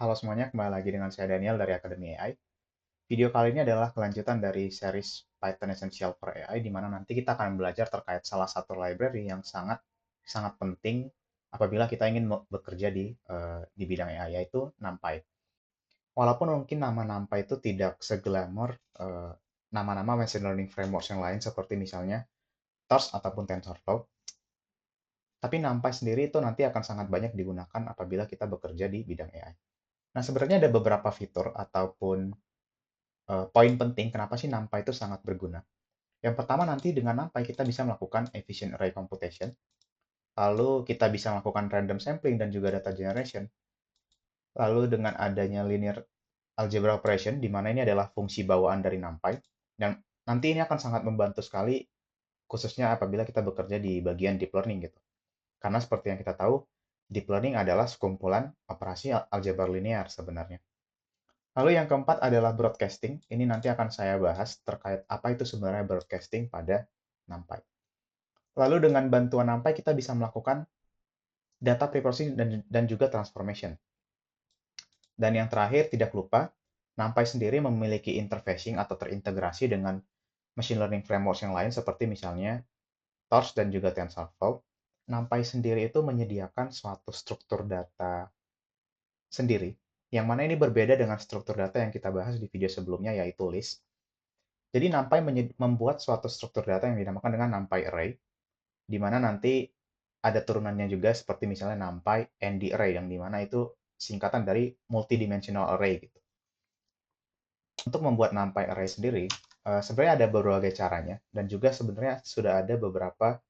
Halo semuanya, kembali lagi dengan saya Daniel dari Akademi AI. Video kali ini adalah kelanjutan dari series Python Essential for AI, di mana nanti kita akan belajar terkait salah satu library yang sangat sangat penting apabila kita ingin bekerja di bidang AI, yaitu NumPy. Walaupun mungkin nama NumPy itu tidak seglamor nama-nama machine learning frameworks yang lain seperti misalnya Torch ataupun TensorFlow, tapi NumPy sendiri itu nanti akan sangat banyak digunakan apabila kita bekerja di bidang AI. Nah, sebenarnya ada beberapa fitur ataupun poin penting kenapa sih NumPy itu sangat berguna. Yang pertama, nanti dengan NumPy kita bisa melakukan efficient array computation, lalu kita bisa melakukan random sampling dan juga data generation. Lalu dengan adanya linear algebra operation, di mana ini adalah fungsi bawaan dari NumPy, dan nanti ini akan sangat membantu sekali, khususnya apabila kita bekerja di bagian deep learning gitu. Karena seperti yang kita tahu, deep learning adalah sekumpulan operasi algebra linear sebenarnya. Lalu yang keempat adalah broadcasting. Ini nanti akan saya bahas terkait apa itu sebenarnya broadcasting pada NumPy. Lalu dengan bantuan NumPy kita bisa melakukan data preprocessing dan juga transformation. Dan yang terakhir, tidak lupa, NumPy sendiri memiliki interfacing atau terintegrasi dengan machine learning frameworks yang lain seperti misalnya Torch dan juga TensorFlow. NumPy sendiri itu menyediakan suatu struktur data sendiri, yang mana ini berbeda dengan struktur data yang kita bahas di video sebelumnya, yaitu list. Jadi NumPy membuat suatu struktur data yang dinamakan dengan NumPy Array, di mana nanti ada turunannya juga seperti misalnya NumPy ND Array, yang dimana itu singkatan dari multidimensional array gitu. Untuk membuat NumPy Array sendiri, sebenarnya ada berbagai caranya, dan juga sebenarnya sudah ada beberapa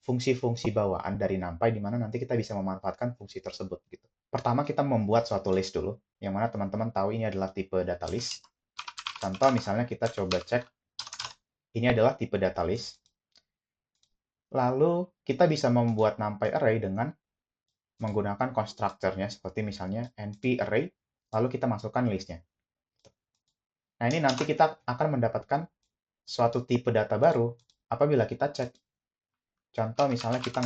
fungsi-fungsi bawaan dari NumPy, di mana nanti kita bisa memanfaatkan fungsi tersebut gitu. Pertama, kita membuat suatu list dulu, yang mana teman-teman tahu ini adalah tipe data list. Contoh misalnya kita coba cek, ini adalah tipe data list. Lalu kita bisa membuat NumPy array dengan menggunakan konstruktornya seperti misalnya np array, lalu kita masukkan listnya. Nah, ini nanti kita akan mendapatkan suatu tipe data baru apabila kita cek. Contoh misalnya kita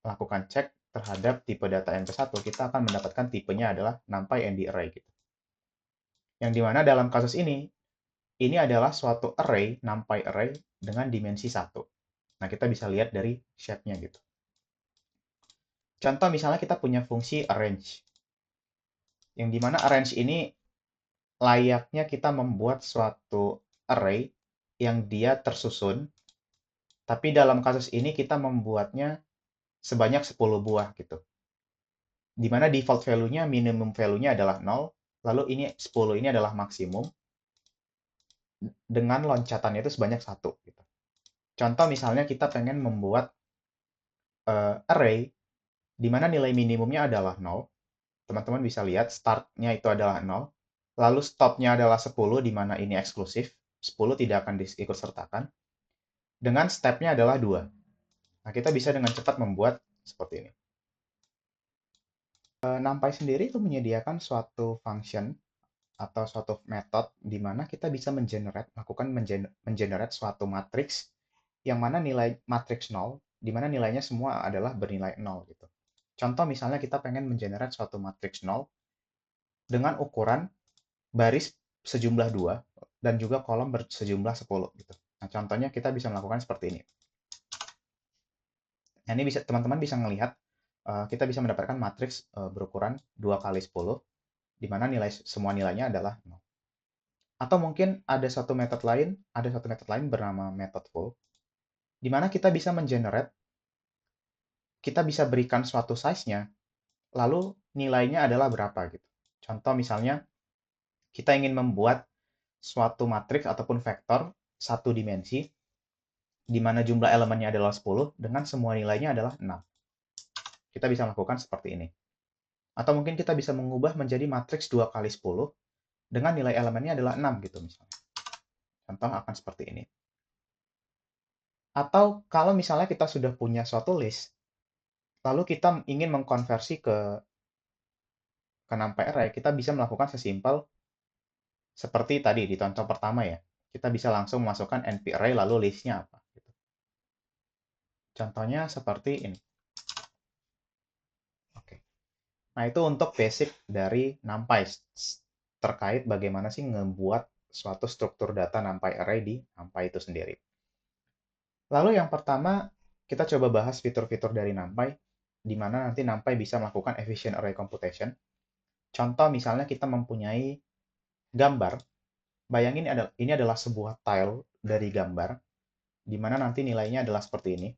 melakukan cek terhadap tipe data MP1, kita akan mendapatkan tipenya adalah NumPy ND array gitu. Yang dimana dalam kasus ini adalah suatu array, NumPy array dengan dimensi 1. Nah, kita bisa lihat dari shape-nya gitu. Contoh misalnya kita punya fungsi arrange, yang dimana arrange ini layaknya kita membuat suatu array yang dia tersusun, tapi dalam kasus ini kita membuatnya sebanyak 10 buah gitu. Dimana default value-nya, minimum value-nya adalah 0, lalu ini 10 ini adalah maksimum, dengan loncatannya itu sebanyak 1 gitu. Contoh misalnya kita pengen membuat array di mana nilai minimumnya adalah 0, teman-teman bisa lihat start-nya itu adalah 0, lalu stop-nya adalah 10, di mana ini eksklusif, 10 tidak akan diikut sertakan, dengan step-nya adalah 2. Nah, kita bisa dengan cepat membuat seperti ini. NumPy sendiri itu menyediakan suatu function atau suatu method di mana kita bisa melakukan mengenerate suatu matriks yang mana nilai matriks 0, di mana nilainya semua adalah bernilai 0 gitu. Contoh misalnya kita pengen mengenerate suatu matriks 0 dengan ukuran baris sejumlah 2 dan juga kolom sejumlah 10 gitu. Nah, contohnya kita bisa melakukan seperti ini. Nah, ini bisa teman-teman bisa melihat kita bisa mendapatkan matriks berukuran 2 kali 10, di mana semua nilainya adalah 0. Atau mungkin ada satu metode lain bernama method full, di mana kita bisa mengenerate, kita bisa berikan suatu size-nya, lalu nilainya adalah berapa gitu. Contoh misalnya kita ingin membuat suatu matriks ataupun vektor satu dimensi, di mana jumlah elemennya adalah 10, dengan semua nilainya adalah 6. Kita bisa melakukan seperti ini. Atau mungkin kita bisa mengubah menjadi matriks 2 kali 10, dengan nilai elemennya adalah 6 gitu misalnya. Contoh akan seperti ini. Atau kalau misalnya kita sudah punya suatu list, lalu kita ingin mengkonversi ke NumPy array, kita bisa melakukan sesimpel seperti tadi di contoh pertama ya. Kita bisa langsung memasukkan np array lalu listnya apa. Gitu. Contohnya seperti ini. Oke. Nah, itu untuk basic dari NumPy terkait bagaimana sih ngebuat suatu struktur data NumPy array di NumPy itu sendiri. Lalu yang pertama, kita coba bahas fitur-fitur dari NumPy, di mana nanti NumPy bisa melakukan efficient array computation. Contoh misalnya kita mempunyai gambar, bayangin ini adalah sebuah tile dari gambar, di mana nanti nilainya adalah seperti ini.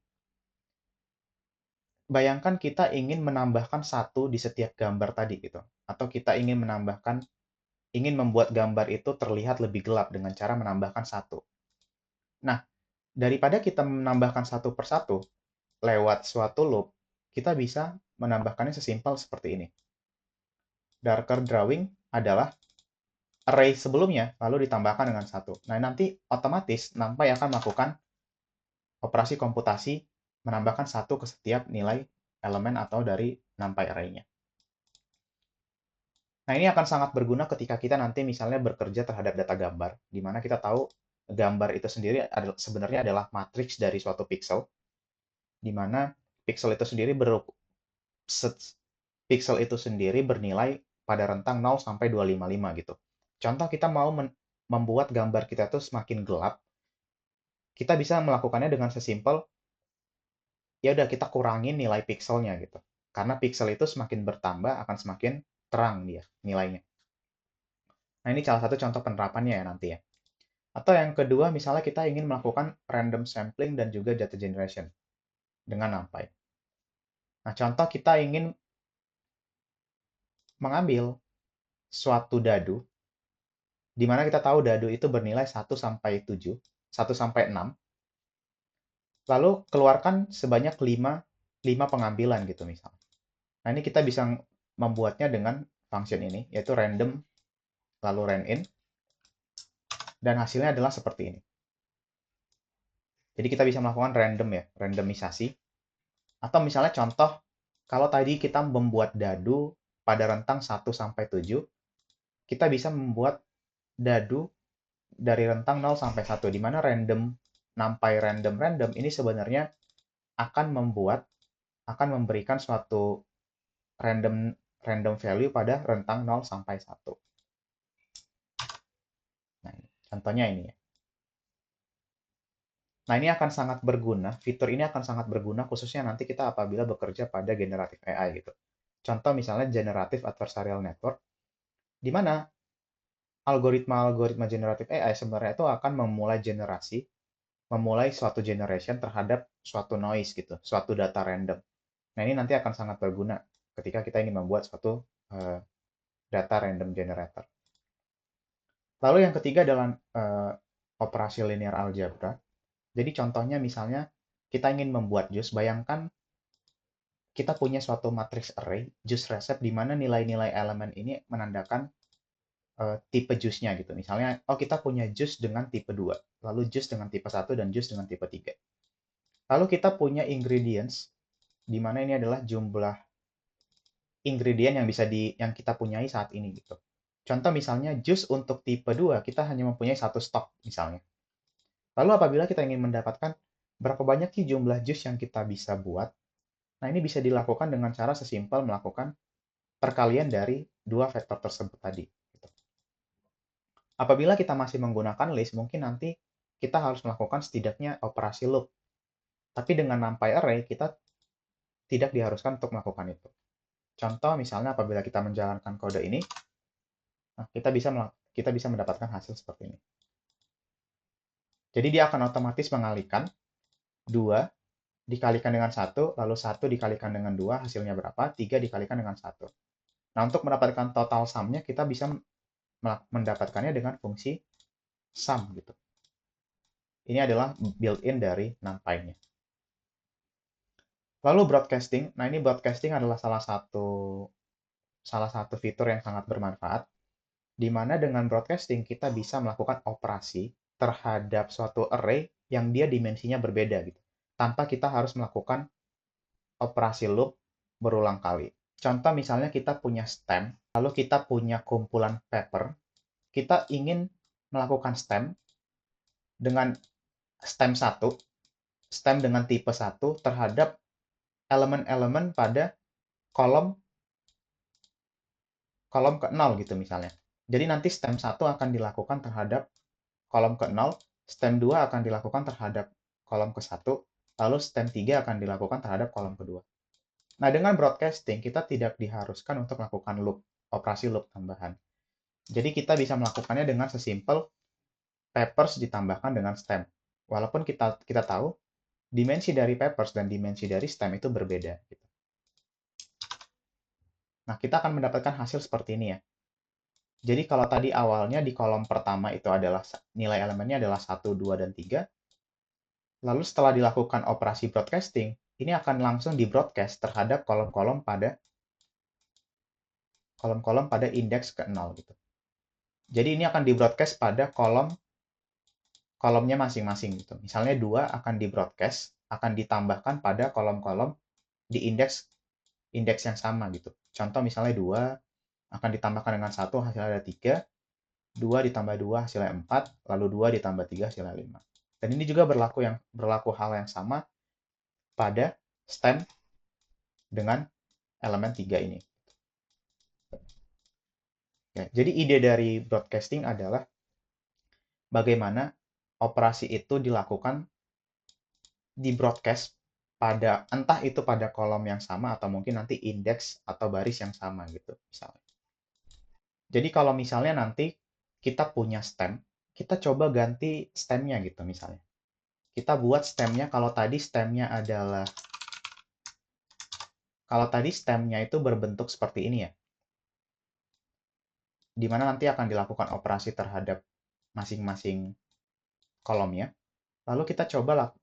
Bayangkan kita ingin menambahkan satu di setiap gambar tadi gitu, atau kita ingin membuat gambar itu terlihat lebih gelap dengan cara menambahkan satu. Nah, daripada kita menambahkan satu per satu lewat suatu loop, kita bisa menambahkannya sesimpel seperti ini. Darker drawing adalah array sebelumnya, lalu ditambahkan dengan satu. Nah, nanti otomatis NumPy akan melakukan operasi komputasi menambahkan satu ke setiap nilai elemen atau dari NumPy array-nya. Nah, ini akan sangat berguna ketika kita nanti misalnya bekerja terhadap data gambar, di mana kita tahu gambar itu sendiri sebenarnya adalah matriks dari suatu pixel, di mana pixel itu sendiri pixel itu sendiri bernilai pada rentang 0 sampai 255 gitu. Contoh kita mau membuat gambar kita itu semakin gelap, kita bisa melakukannya dengan sesimpel ya udah kita kurangin nilai pixelnya gitu. Karena pixel itu semakin bertambah akan semakin terang dia nilainya. Nah, ini salah satu contoh penerapannya ya nanti ya. Atau yang kedua, misalnya kita ingin melakukan random sampling dan juga data generation dengan NumPy. Nah, contoh kita ingin mengambil suatu dadu, di mana kita tahu dadu itu bernilai 1 sampai 7, 1 sampai 6, lalu keluarkan sebanyak 5 pengambilan gitu misalnya. Nah, ini kita bisa membuatnya dengan function ini, yaitu random, lalu randin, dan hasilnya adalah seperti ini. Jadi kita bisa melakukan random ya, randomisasi. Atau misalnya contoh, kalau tadi kita membuat dadu pada rentang 1 sampai 7, kita bisa membuat dadu dari rentang 0 sampai 1, di mana random NumPy random ini sebenarnya akan memberikan suatu random value pada rentang 0 sampai 1. Nah, contohnya ini ya. Nah, ini akan sangat berguna, fitur ini akan sangat berguna khususnya nanti kita apabila bekerja pada generatif AI gitu. Contoh misalnya generative adversarial network, di mana algoritma generatif AI sebenarnya itu akan memulai suatu generation terhadap suatu noise gitu, suatu data random. Nah, ini nanti akan sangat berguna ketika kita ingin membuat suatu data random generator. Lalu yang ketiga adalah operasi linear algebra. Jadi contohnya misalnya kita ingin membuat juice, bayangkan kita punya suatu matrix array, juice recipe, di mana nilai-nilai elemen ini menandakan tipe jus-nya gitu. Misalnya, oh kita punya jus dengan tipe 2, lalu jus dengan tipe 1, dan jus dengan tipe 3. Lalu kita punya ingredients, di mana ini adalah jumlah ingredient yang kita punyai saat ini gitu. Contoh misalnya jus untuk tipe 2, kita hanya mempunyai satu stok misalnya. Lalu apabila kita ingin mendapatkan berapa banyak sih jumlah jus yang kita bisa buat, nah ini bisa dilakukan dengan cara sesimpel melakukan perkalian dari dua vektor tersebut tadi. Apabila kita masih menggunakan list, mungkin nanti kita harus melakukan setidaknya operasi loop. Tapi dengan NumPy array, kita tidak diharuskan untuk melakukan itu. Contoh misalnya apabila kita menjalankan kode ini, nah kita bisa mendapatkan hasil seperti ini. Jadi dia akan otomatis mengalihkan 2 dikalikan dengan 1, lalu 1 dikalikan dengan 2, hasilnya berapa? 3 dikalikan dengan 1. Nah, untuk mendapatkan total sum-nya, kita bisa mendapatkannya dengan fungsi sum gitu. Ini adalah built-in dari NumPy-nya. Lalu broadcasting. Nah, ini broadcasting adalah salah satu fitur yang sangat bermanfaat, di mana dengan broadcasting kita bisa melakukan operasi terhadap suatu array yang dia dimensinya berbeda gitu, tanpa kita harus melakukan operasi loop berulang kali. Contoh misalnya kita punya stem, lalu kita punya kumpulan paper, kita ingin melakukan stem dengan stem 1, stem dengan tipe 1 terhadap elemen-elemen pada kolom kolom ke-0 gitu misalnya. Jadi nanti stem 1 akan dilakukan terhadap kolom ke-0, stem 2 akan dilakukan terhadap kolom ke-1, lalu stem 3 akan dilakukan terhadap kolom kedua. Nah, dengan broadcasting, kita tidak diharuskan untuk melakukan loop, operasi loop tambahan. Jadi kita bisa melakukannya dengan sesimpel peppers ditambahkan dengan stem. Walaupun kita tahu dimensi dari peppers dan dimensi dari stem itu berbeda. Gitu. Nah, kita akan mendapatkan hasil seperti ini ya. Jadi kalau tadi awalnya di kolom pertama itu adalah nilai elemennya adalah 1, 2, dan 3, lalu setelah dilakukan operasi broadcasting, ini akan langsung di-broadcast terhadap kolom-kolom pada indeks ke-0 gitu. Jadi ini akan di-broadcast pada kolomnya masing-masing gitu. Misalnya 2 akan di-broadcast, akan ditambahkan pada kolom-kolom di indeks yang sama gitu. Contoh misalnya 2 akan ditambahkan dengan 1 hasilnya ada 3, 2 ditambah 2 hasilnya 4, lalu 2 ditambah 3 hasilnya 5. Dan ini juga berlaku hal yang sama pada stem dengan elemen 3 ini. Ya, jadi ide dari broadcasting adalah bagaimana operasi itu dilakukan di broadcast pada entah itu pada kolom yang sama atau mungkin nanti indeks atau baris yang sama gitu misalnya. Jadi kalau misalnya nanti kita punya stem, kita coba ganti stemnya gitu misalnya. Kita buat stemnya kalau tadi stemnya itu berbentuk seperti ini ya. Di mana nanti akan dilakukan operasi terhadap masing-masing kolomnya. Lalu kita coba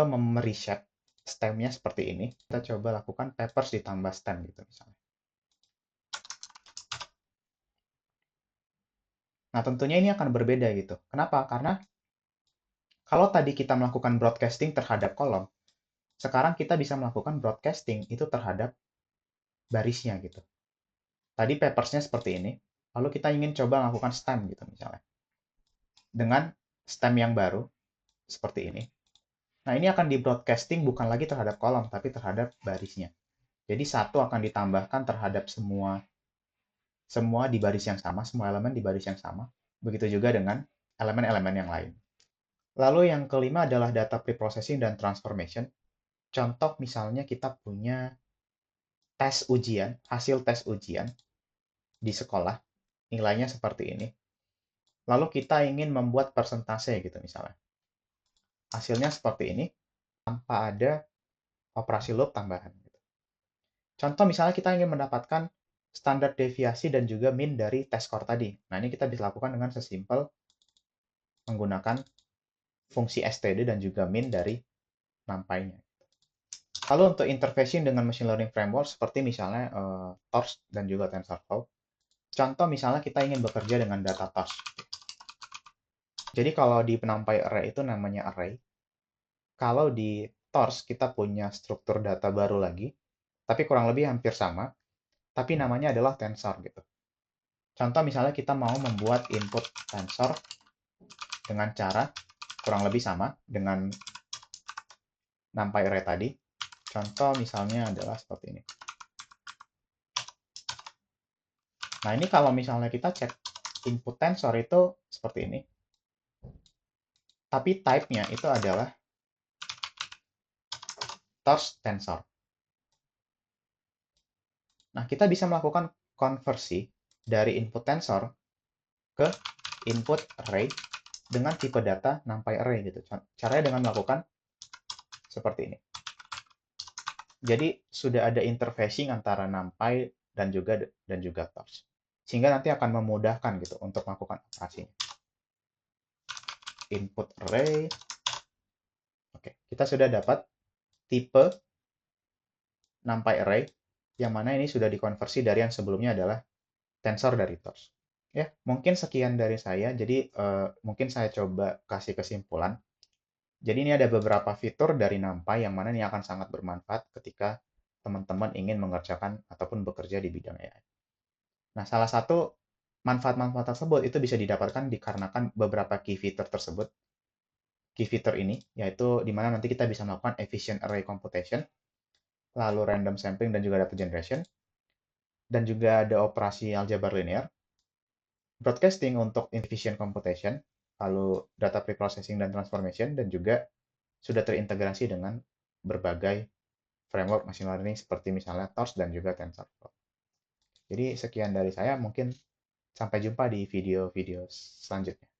mereshape stemnya seperti ini. Kita coba lakukan peppers ditambah stem gitu misalnya. Nah, tentunya ini akan berbeda gitu. Kenapa? Karena kalau tadi kita melakukan broadcasting terhadap kolom, sekarang kita bisa melakukan broadcasting itu terhadap barisnya gitu. Tadi peppersnya seperti ini, lalu kita ingin coba melakukan stem gitu misalnya. Dengan stem yang baru, seperti ini. Nah, ini akan di broadcasting bukan lagi terhadap kolom, tapi terhadap barisnya. Jadi satu akan ditambahkan terhadap semua di baris yang sama, semua elemen di baris yang sama. Begitu juga dengan elemen-elemen yang lain. Lalu yang kelima adalah data preprocessing dan transformation. Contoh misalnya kita punya hasil tes ujian di sekolah, nilainya seperti ini. Lalu kita ingin membuat persentase gitu misalnya. Hasilnya seperti ini, tanpa ada operasi loop tambahan. Contoh misalnya kita ingin mendapatkan standar deviasi dan juga mean dari tes score tadi. Nah, ini kita bisa lakukan dengan sesimpel menggunakan fungsi std dan juga mean dari NumPy-nya. Lalu untuk interfacing dengan machine learning framework seperti misalnya Torch dan juga TensorFlow. Contoh misalnya kita ingin bekerja dengan data Torch. Jadi kalau di NumPy array itu namanya array. Kalau di Torch kita punya struktur data baru lagi, tapi kurang lebih hampir sama, tapi namanya adalah tensor gitu. Contoh misalnya kita mau membuat input tensor dengan cara kurang lebih sama dengan NumPy array tadi. Contoh misalnya adalah seperti ini. Nah, ini kalau misalnya kita cek input tensor itu seperti ini. Tapi type-nya itu adalah torch tensor. Nah, kita bisa melakukan konversi dari input tensor ke input array dengan tipe data NumPy array gitu. Caranya dengan melakukan seperti ini. Jadi sudah ada interfacing antara NumPy dan juga Torch. Sehingga nanti akan memudahkan gitu untuk melakukan operasinya. Input array. Oke, kita sudah dapat tipe NumPy array yang mana ini sudah dikonversi dari yang sebelumnya adalah tensor dari Torch. Ya, mungkin sekian dari saya. Jadi mungkin saya coba kasih kesimpulan. Jadi ini ada beberapa fitur dari NumPy yang mana ini akan sangat bermanfaat ketika teman-teman ingin mengerjakan ataupun bekerja di bidang AI. Nah, salah satu manfaat-manfaat tersebut itu bisa didapatkan dikarenakan beberapa key feature tersebut. Key feature ini, yaitu di mana nanti kita bisa melakukan efficient array computation, lalu random sampling dan juga data generation. dan juga ada operasi aljabar linear, broadcasting untuk efficient computation, lalu data preprocessing dan transformation, dan juga sudah terintegrasi dengan berbagai framework machine learning seperti misalnya Torch dan juga TensorFlow. Jadi sekian dari saya, mungkin sampai jumpa di video-video selanjutnya.